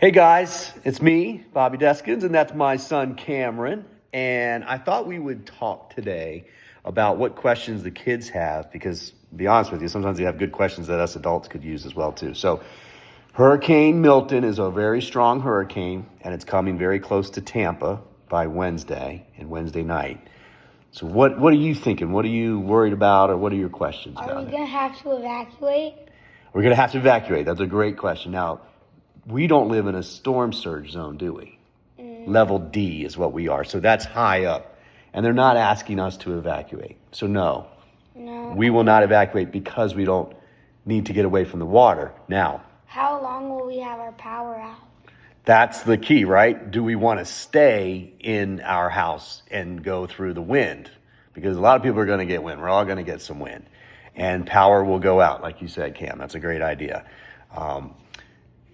Hey guys, it's me, Bobby Deskins, and that's my son Cameron. And I thought we would talk today about what questions the kids have, because to be honest with you, sometimes they have good questions that us adults could use as well too. So Hurricane Milton is a very strong hurricane, and it's coming very close to Tampa by Wednesday and Wednesday night. So what are you thinking? What are you worried about, or what are your questions about it? Are we going to have to evacuate? We're going to have to evacuate. That's a great question. Now, we don't live in a storm surge zone, do we? Level D is what we are. So that's high up. And they're not asking us to evacuate. So no, we will not evacuate because we don't need to get away from the water. Now, how long will we have our power out? that's the key, right? Do we want to stay in our house and go through the wind? Because a lot of people are going to get wind. We're all going to get some wind. And power will go out, like you said, Cam. That's a great idea.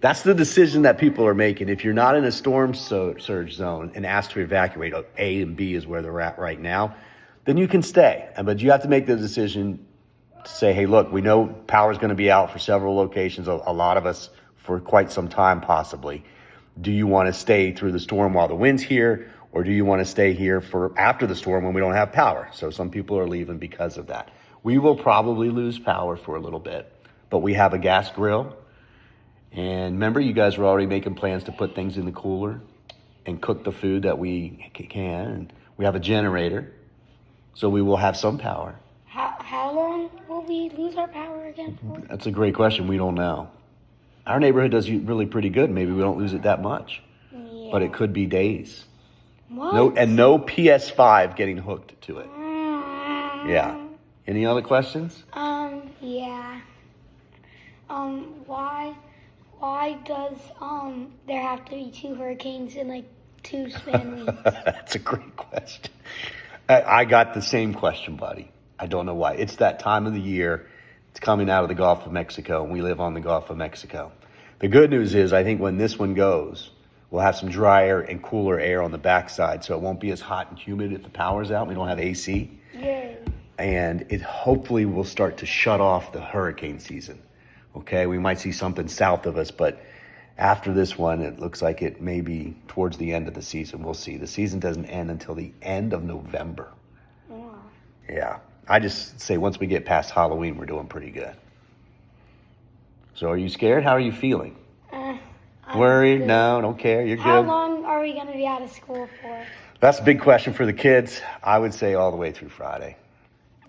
That's the decision that people are making. If you're not in a storm surge zone and asked to evacuate, A and B is where they're at right now, then you can stay. But you have to make the decision to say, hey, look, we know power's going to be out for several locations, a lot of us for quite some time possibly. Do you want to stay through the storm while the wind's here, or do you want to stay here for after the storm when we don't have power? So some people are leaving because of that. We will probably lose power for a little bit, but we have a gas grill. And remember, you guys were already making plans to put things in the cooler and cook the food that we can. And we have a generator, so we will have some power. How long will we lose our power again for? That's a great question. We don't know. Our neighborhood does really pretty good. Maybe we don't lose it that much. Yeah. But it could be days. What? No PS5 getting hooked to it. Yeah. Any other questions? Yeah. Why does there have to be two hurricanes in like 2 span weeks? That's a great question. I got the same question, buddy. I don't know why. It's that time of the year. It's coming out of the Gulf of Mexico, and we live on the Gulf of Mexico. The good news is, I think when this one goes, we'll have some drier and cooler air on the backside, so it won't be as hot and humid if the power's out. We don't have AC. Yay. And it hopefully will start to shut off the hurricane season. Okay, we might see something south of us, but after this one, it looks like it may be towards the end of the season. We'll see. The season doesn't end until the end of November. Yeah. I just say once we get past Halloween, we're doing pretty good. So are you scared? How are you feeling? Worried? Good. No, don't care. You're good. How long are we going to be out of school for? That's a big question for the kids. I would say all the way through Friday.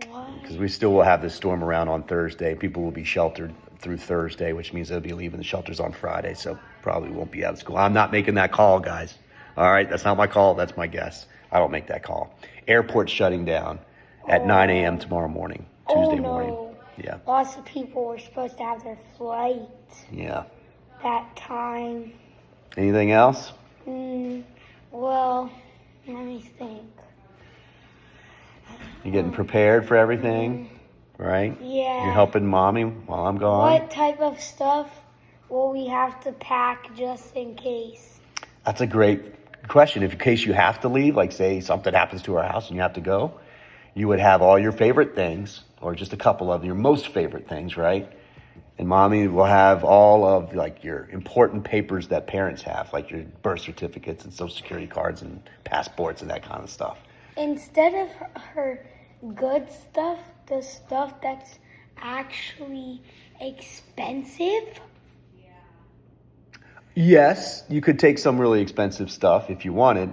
What? Because we still will have this storm around on Thursday. People will be sheltered through Thursday, which means they'll be leaving the shelters on Friday, so probably won't be out of school. I'm not making that call, guys. All right, that's not my call. That's my guess. I don't make that call. Airport's shutting down at 9 a.m. tomorrow morning, Tuesday morning. Yeah. Lots of people were supposed to have their flight. Yeah. That time. Anything else? Well, let me think. You getting prepared for everything? Right? Yeah. You're helping mommy while I'm gone? What type of stuff will we have to pack just in case? That's a great question. If in case you have to leave, like say something happens to our house and you have to go, you would have all your favorite things, or just a couple of your most favorite things, right? And mommy will have all of like your important papers that parents have, like your birth certificates and social security cards and passports and that kind of stuff. Instead of her good stuff, the stuff that's actually expensive? Yes, you could take some really expensive stuff if you wanted,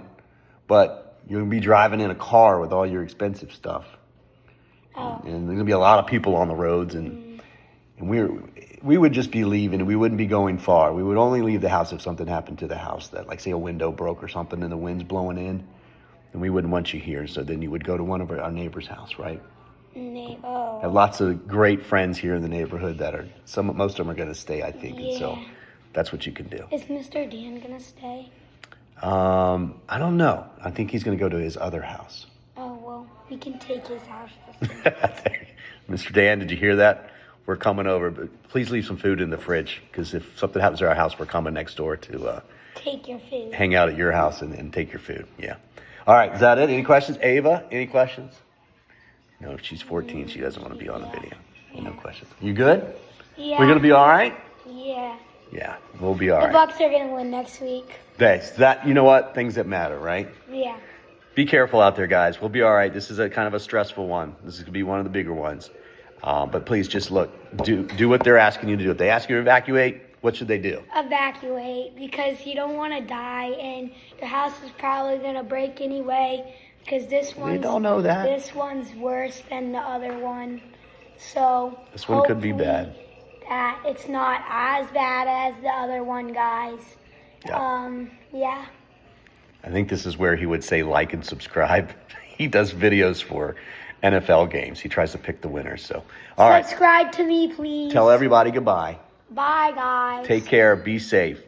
but you're going to be driving in a car with all your expensive stuff. Oh. And there's going to be a lot of people on the roads, and we would just be leaving, and we wouldn't be going far. We would only leave the house if something happened to the house, that like say a window broke or something and the wind's blowing in, and we wouldn't want you here. So then you would go to one of our neighbor's house, right? I have lots of great friends here in the neighborhood that are most of them are going to stay, I think. Yeah. And so that's what you can do. Is Mr. Dan going to stay? I don't know. I think he's going to go to his other house. Oh, well, we can take his house. Mr. Dan, did you hear that? We're coming over, but please leave some food in the fridge, because if something happens to our house, we're coming next door to take your food. Hang out at your house and take your food. Yeah. All right. Is that it? Any questions? Ava, any questions? No, she's 14. She doesn't want to be on the video. No questions. You good? Yeah. We're going to be all right? Yeah. Yeah, we'll be all The right. Bucks are gonna win next week. You know what? Things that matter, right? Yeah. Be careful out there, guys. We'll be all right. This is a kind of a stressful one. This is going to be one of the bigger ones. But please just do what they're asking you to do. If they ask you to evacuate, what should they do? Evacuate, because you don't want to die, and your house is probably gonna break anyway. Because We don't know that. This one's worse than the other one. So This one could be bad. That it's not as bad as the other one, guys. Yeah. I think this is where he would say like and subscribe. He does videos for NFL games. He tries to pick the winners. So, all right. Subscribe to me, please. Tell everybody goodbye. Bye, guys. Take care. Be safe.